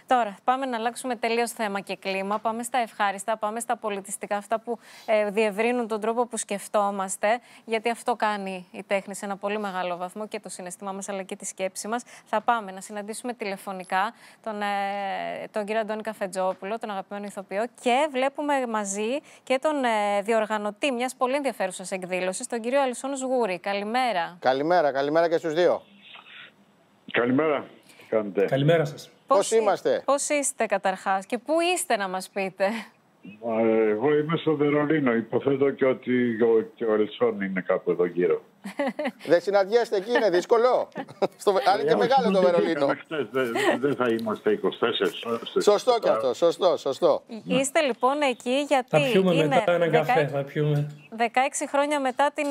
Τώρα, πάμε να αλλάξουμε τελείως θέμα και κλίμα. Πάμε στα ευχάριστα, πάμε στα πολιτιστικά, αυτά που διευρύνουν τον τρόπο που σκεφτόμαστε. Γιατί αυτό κάνει η τέχνη σε ένα πολύ μεγάλο βαθμό, και το συναισθήμα μας αλλά και τη σκέψη μας. Θα πάμε να συναντήσουμε τηλεφωνικά τον κύριο Αντώνη Καφετζόπουλο, τον αγαπημένο ηθοποιό, και βλέπουμε μαζί και τον διοργανωτή μιας πολύ ενδιαφέρουσας εκδήλωσης, τον κύριο Αλυσσόν Σγούρη. Καλημέρα. Καλημέρα και στους δύο. Καλημέρα. Καλημέρα σας. Πώς είμαστε? Πώς είστε καταρχάς και πού είστε, να μας πείτε? Εγώ είμαι στο Βερολίνο. Υποθέτω και ότι και ο Ελσόν είναι κάπου εδώ γύρω. Δεν συναντιέστε εκεί, είναι δύσκολο. Αν είναι και μεγάλο το Βερολίνο. Δεν θα είμαστε 24 ώρες. Σωστό και αυτό, σωστό. Είστε λοιπόν εκεί γιατί θα πιούμε είναι μετά έναν καφέ, θα πιούμε. 16 χρόνια μετά την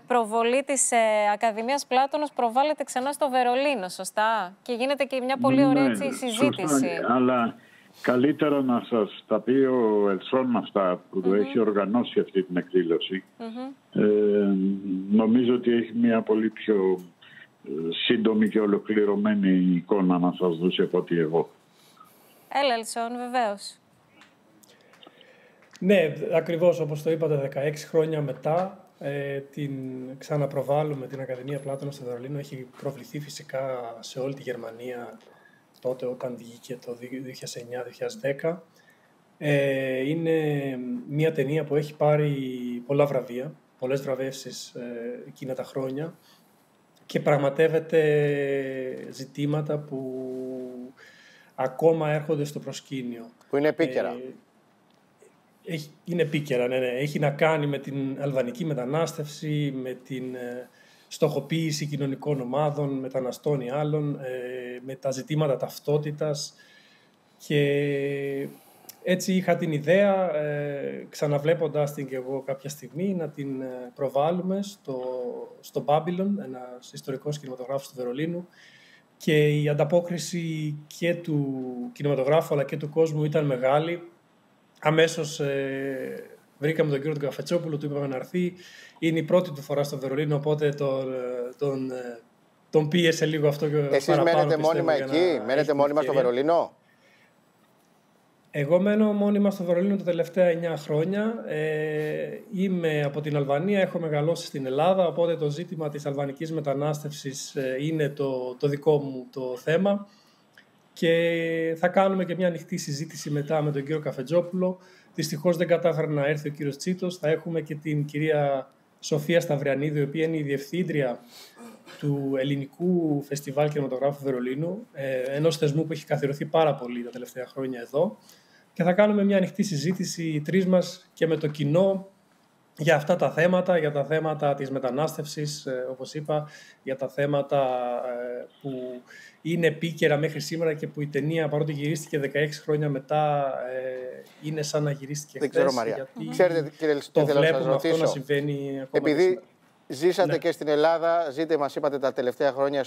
προβολή της Ακαδημίας Πλάτωνος προβάλλεται ξανά στο Βερολίνο, σωστά? Και γίνεται και μια πολύ ωραία συζήτηση. Σωστά, αλλά καλύτερα να σας τα πει ο Ελσόν αυτά που έχει οργανώσει αυτή την εκδήλωση. Νομίζω ότι έχει μια πολύ πιο σύντομη και ολοκληρωμένη εικόνα να σας δώσει από ότι εγώ. Έλα, Ελσόν, βεβαίως. Ναι, ακριβώς όπως το είπατε, 16 χρόνια μετά την ξαναπροβάλλουμε την Ακαδημία Πλάτωνα στο Βερολίνο. Έχει προβληθεί φυσικά σε όλη τη Γερμανία τότε όταν βγήκε το 2009-2010. Είναι μια ταινία που έχει πάρει πολλά βραβεία, πολλές βραβεύσεις εκείνα τα χρόνια και πραγματεύεται ζητήματα που ακόμα έρχονται στο προσκήνιο. Που είναι επίκαιρα. Είναι επίκαιρα, ναι. Έχει να κάνει με την αλβανική μετανάστευση, με την στοχοποίηση κοινωνικών ομάδων, μεταναστών ή άλλων, με τα ζητήματα ταυτότητας. Και έτσι είχα την ιδέα, ξαναβλέποντας την και εγώ κάποια στιγμή, να την προβάλλουμε στο Babylon, ένας ιστορικός κινηματογράφος του Βερολίνου. Και η ανταπόκριση και του κινηματογράφου αλλά και του κόσμου ήταν μεγάλη. Αμέσως βρήκαμε τον κύριο Καφετζόπουλο, του είπαμε να έρθει. Είναι η πρώτη του φορά στο Βερολίνο, οπότε τον πίεσε λίγο αυτό και εσείς μένετε μόνιμα εκεί, μένετε μόνιμα στο Βερολίνο? Εγώ μένω μόνιμα στο Βερολίνο τα τελευταία 9 χρόνια. Είμαι από την Αλβανία, έχω μεγαλώσει στην Ελλάδα, οπότε το ζήτημα της αλβανικής μετανάστευσης είναι το δικό μου το θέμα. Και θα κάνουμε και μια ανοιχτή συζήτηση μετά με τον κύριο Καφετζόπουλο. Δυστυχώς δεν κατάφερε να έρθει ο κύριος Τσίτος. Θα έχουμε και την κυρία Σοφία Σταυριανίδη, η οποία είναι η διευθύντρια του Ελληνικού Φεστιβάλ Κινηματογράφου Βερολίνου, ενός θεσμού που έχει καθιερωθεί πάρα πολύ τα τελευταία χρόνια εδώ. Και θα κάνουμε μια ανοιχτή συζήτηση οι τρεις μας και με το κοινό για αυτά τα θέματα, για τα θέματα της μετανάστευσης, όπως είπα, για τα θέματα που είναι επίκαιρα μέχρι σήμερα και που η ταινία, παρότι γυρίστηκε 16 χρόνια μετά, είναι σαν να γυρίστηκε χθες. Δεν ξέρω, Μαρία. Ξέρετε, κύριε Ελσόν, το βλέπουμε αυτό να συμβαίνει ακόμα. Επειδή ζήσατε και στην Ελλάδα, ζείτε, μας είπατε, τα τελευταία χρόνια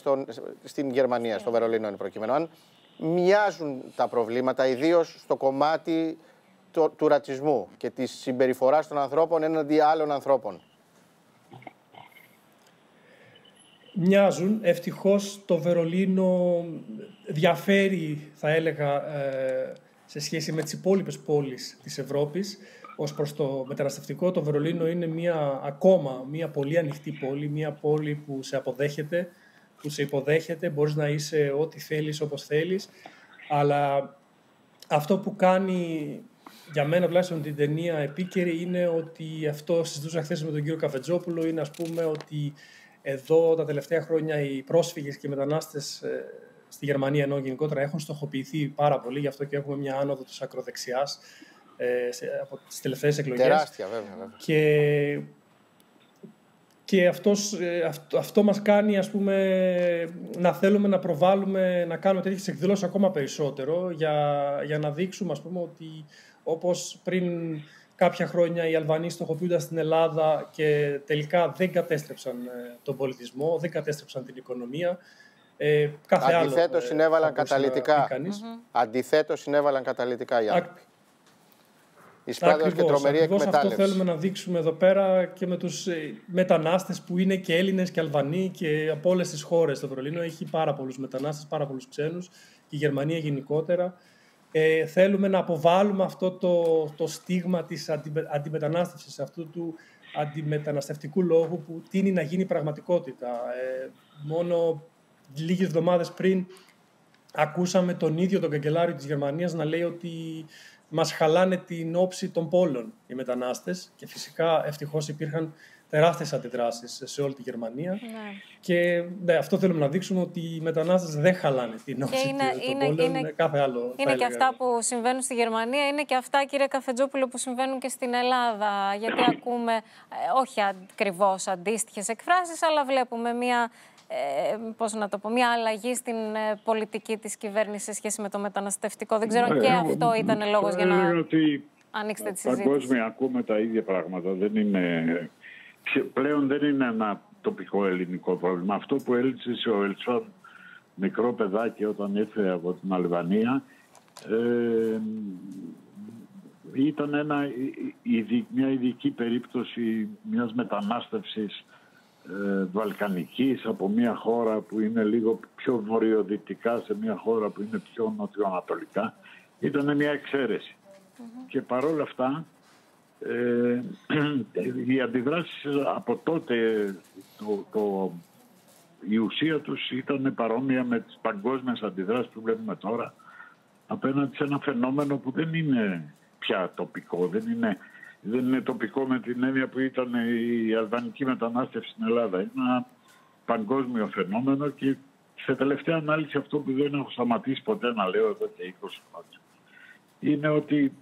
στην Γερμανία, στο Βερολίνο εν προκειμένου. Αν μοιάζουν τα προβλήματα, ιδίως στο κομμάτι του ρατσισμού και της συμπεριφοράς των ανθρώπων έναντι άλλων ανθρώπων? Μοιάζουν. Ευτυχώς το Βερολίνο διαφέρει, θα έλεγα, σε σχέση με τις υπόλοιπες πόλεις της Ευρώπης. Ως προς το μεταναστευτικό, το Βερολίνο είναι μια πολύ ανοιχτή πόλη, μια πόλη που σε αποδέχεται, που σε υποδέχεται, μπορείς να είσαι ό,τι θέλεις, όπως θέλεις, αλλά αυτό που κάνει για μένα τουλάχιστον την ταινία επίκαιρη είναι ότι, αυτό συζητούσα χθες με τον κύριο Καφετζόπουλο, είναι, ας πούμε, ότι εδώ τα τελευταία χρόνια οι πρόσφυγες και οι μετανάστες στη Γερμανία, ενώ γενικότερα, έχουν στοχοποιηθεί πάρα πολύ, γι' αυτό και έχουμε μια άνοδο της ακροδεξιάς από τις τελευταίες εκλογές. Τεράστια, βέβαια. Και αυτό μας κάνει, ας πούμε, να θέλουμε να προβάλλουμε, να κάνουμε τέτοιες εκδηλώσεις ακόμα περισσότερο, για να δείξουμε, ας πούμε, ότι όπως πριν κάποια χρόνια οι Αλβανοί στοχοποιούνταν στην Ελλάδα και τελικά δεν κατέστρεψαν τον πολιτισμό, δεν κατέστρεψαν την οικονομία. Αντιθέτως συνέβαλαν καταλυτικά. Αντιθέτως συνέβαλαν καταλυτικά οι άνθρωποι. Ακριβώς αυτό θέλουμε να δείξουμε εδώ πέρα και με τους μετανάστες που είναι και Έλληνες και Αλβανοί και από όλες τις χώρες. Το Βερολίνο έχει πάρα πολλούς μετανάστες, πάρα πολλούς ξένους και η Γερμανία γενικότερα. Θέλουμε να αποβάλουμε αυτό το στίγμα της αντιμετανάστευσης, αυτού του αντιμεταναστευτικού λόγου που τείνει να γίνει πραγματικότητα. Μόνο λίγες εβδομάδες πριν ακούσαμε τον ίδιο τον καγκελάριο της Γερμανίας να λέει ότι μας χαλάνε την όψη των πόλων οι μετανάστες, και φυσικά ευτυχώς υπήρχαν τεράστιες αντιδράσεις σε όλη τη Γερμανία. Ναι. Και αυτό θέλουμε να δείξουμε, ότι οι μετανάστες δεν χαλάνε την όψη των πόλων. Είναι κάθε άλλο. Είναι και αυτά που συμβαίνουν στη Γερμανία, είναι και αυτά, κύριε Καφετζόπουλο, που συμβαίνουν και στην Ελλάδα. Γιατί ακούμε, όχι ακριβώς αντίστοιχες εκφράσεις, αλλά βλέπουμε μια αλλαγή στην πολιτική της κυβέρνησης σε σχέση με το μεταναστευτικό. Δεν ξέρω αν και αυτό ήταν λόγος για να ανοίξετε τη συζήτηση. Παγκόσμια ακούμε τα ίδια πράγματα. Πλέον δεν είναι ένα τοπικό ελληνικό πρόβλημα. Αυτό που έλυσε ο Ελσόν, μικρό παιδάκι, όταν ήρθε από την Αλβανία, ήταν μια ειδική περίπτωση μιας μετανάστευσης βαλκανικής από μια χώρα που είναι λίγο πιο βορειοδυτικά σε μια χώρα που είναι πιο νοτιοανατολικά. Ήταν μια εξαίρεση. Και παρόλα αυτά οι αντιδράσεις από τότε, η ουσία τους ήταν παρόμοια με τις παγκόσμιες αντιδράσεις που βλέπουμε τώρα απέναντι σε ένα φαινόμενο που δεν είναι πια τοπικό. Δεν είναι τοπικό με την έννοια που ήταν η αλβανική μετανάστευση στην Ελλάδα. Είναι ένα παγκόσμιο φαινόμενο, και σε τελευταία ανάλυση αυτό που δεν έχω σταματήσει ποτέ να λέω εδώ και 20 χρόνια είναι ότι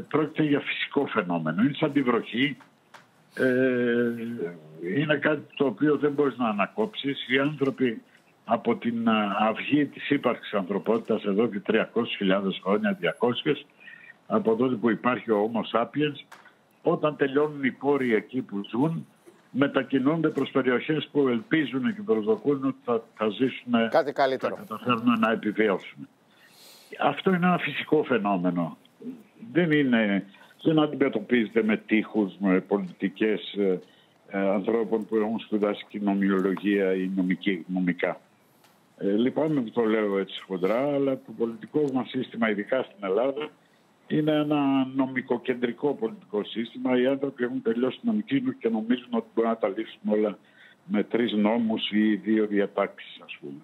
πρόκειται για φυσικό φαινόμενο. Είναι σαν τη βροχή. Είναι κάτι το οποίο δεν μπορείς να ανακόψεις. Οι άνθρωποι από την αυγή της ύπαρξης ανθρωπότητας εδώ και 300.000 χρόνια, 200, από τότε που υπάρχει ο Homo sapiens, όταν τελειώνουν οι πόροι εκεί που ζουν, μετακινούνται προς περιοχές που ελπίζουν και προσδοκούν ότι θα ζήσουν κάτι καλύτερο, θα καταφέρουν να επιβιώσουν. Αυτό είναι ένα φυσικό φαινόμενο. Δεν αντιμετωπίζεται με τείχους, με πολιτικές ανθρώπων που έχουν σπουδάσει κοινωνιολογία ή νομικά. Λυπάμαι που το λέω έτσι χοντρά, αλλά το πολιτικό μας σύστημα, ειδικά στην Ελλάδα, είναι ένα νομικοκεντρικό πολιτικό σύστημα. Οι άνθρωποι έχουν τελειώσει την νομική και νομίζουν ότι μπορούν να τα λύσουν όλα με 3 νόμους ή 2 διατάξεις, ας πούμε.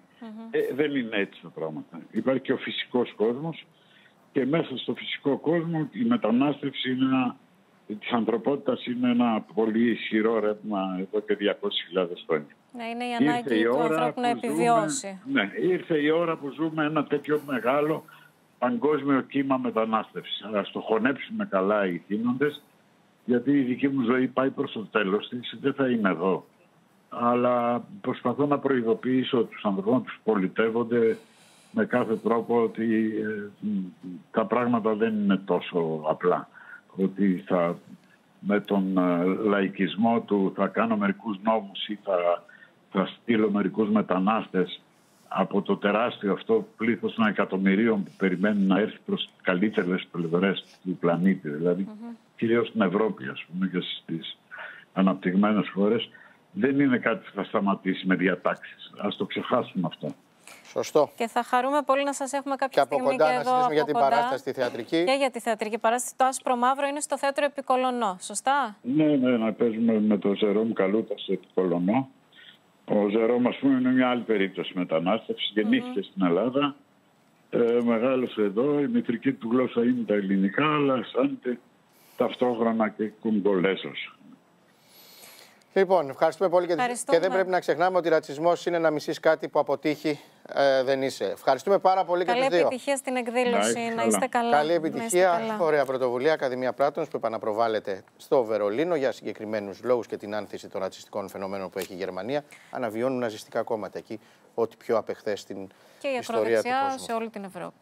Δεν είναι έτσι τα πράγματα. Υπάρχει και ο φυσικός κόσμος, και μέσα στο φυσικό κόσμο η μετανάστευση της ανθρωπότητας είναι ένα πολύ ισχυρό ρεύμα εδώ και 200.000 χρόνια. Ναι, είναι η ανάγκη του ανθρώπου να επιβιώσει. Ήρθε η ώρα που ζούμε ένα τέτοιο μεγάλο παγκόσμιο κύμα μετανάστευσης. Ας το χωνέψουμε καλά οι θύνοντες, γιατί η δική μου ζωή πάει προς το τέλος της, δεν θα είμαι εδώ. Αλλά προσπαθώ να προειδοποιήσω τους ανθρώπους που πολιτεύονται με κάθε τρόπο ότι τα πράγματα δεν είναι τόσο απλά. Ότι με τον λαϊκισμό του θα κάνω μερικούς νόμους ή θα στείλω μερικούς μετανάστες από το τεράστιο αυτό πλήθος των εκατομμυρίων που περιμένει να έρθει προς καλύτερες πλευρές του πλανήτη, δηλαδή κυρίως στην Ευρώπη, ας πούμε, και στις αναπτυγμένες χώρες, δεν είναι κάτι που θα σταματήσει με διατάξεις. Ας το ξεχάσουμε αυτό. Σωστό. Και θα χαρούμε πολύ να σας έχουμε κάποια στιγμή και εδώ. Να συζητήσουμε για την παράσταση στη θεατρική. Και για τη θεατρική παράσταση. Το Άσπρο Μαύρο είναι στο Θέατρο Επικολονό, σωστά? Ναι, να παίζουμε με τον Ζερόμ Καλούτα στο Επικολονό. Ο Ζερόμ, ας πούμε, είναι μια άλλη περίπτωση μετανάστευσης. Γεννήθηκε στην Ελλάδα, μεγάλωσε εδώ. Η μητρική του γλώσσα είναι τα ελληνικά, αλλά αισθάνεται ταυτόχρονα και Κογκολέζος. Λοιπόν, ευχαριστούμε πολύ και δεν πρέπει να ξεχνάμε ότι ρατσισμός είναι να μισείς κάτι που αποτύχει δεν είσαι. Ευχαριστούμε πάρα πολύ και τους δύο. Καλή επιτυχία στην εκδήλωση, να είστε καλά. Καλή επιτυχία, ωραία πρωτοβουλία, Ακαδημία Πλάτωνος, που επαναπροβάλλεται στο Βερολίνο για συγκεκριμένους λόγους και την άνθηση των ρατσιστικών φαινομένων που έχει η Γερμανία. Αναβιώνουν ναζιστικά κόμματα εκεί, ό,τι πιο απεχθές στην ιστορία του κόσμου. Και η ακροδεξιά σε όλη την Ευρώπη.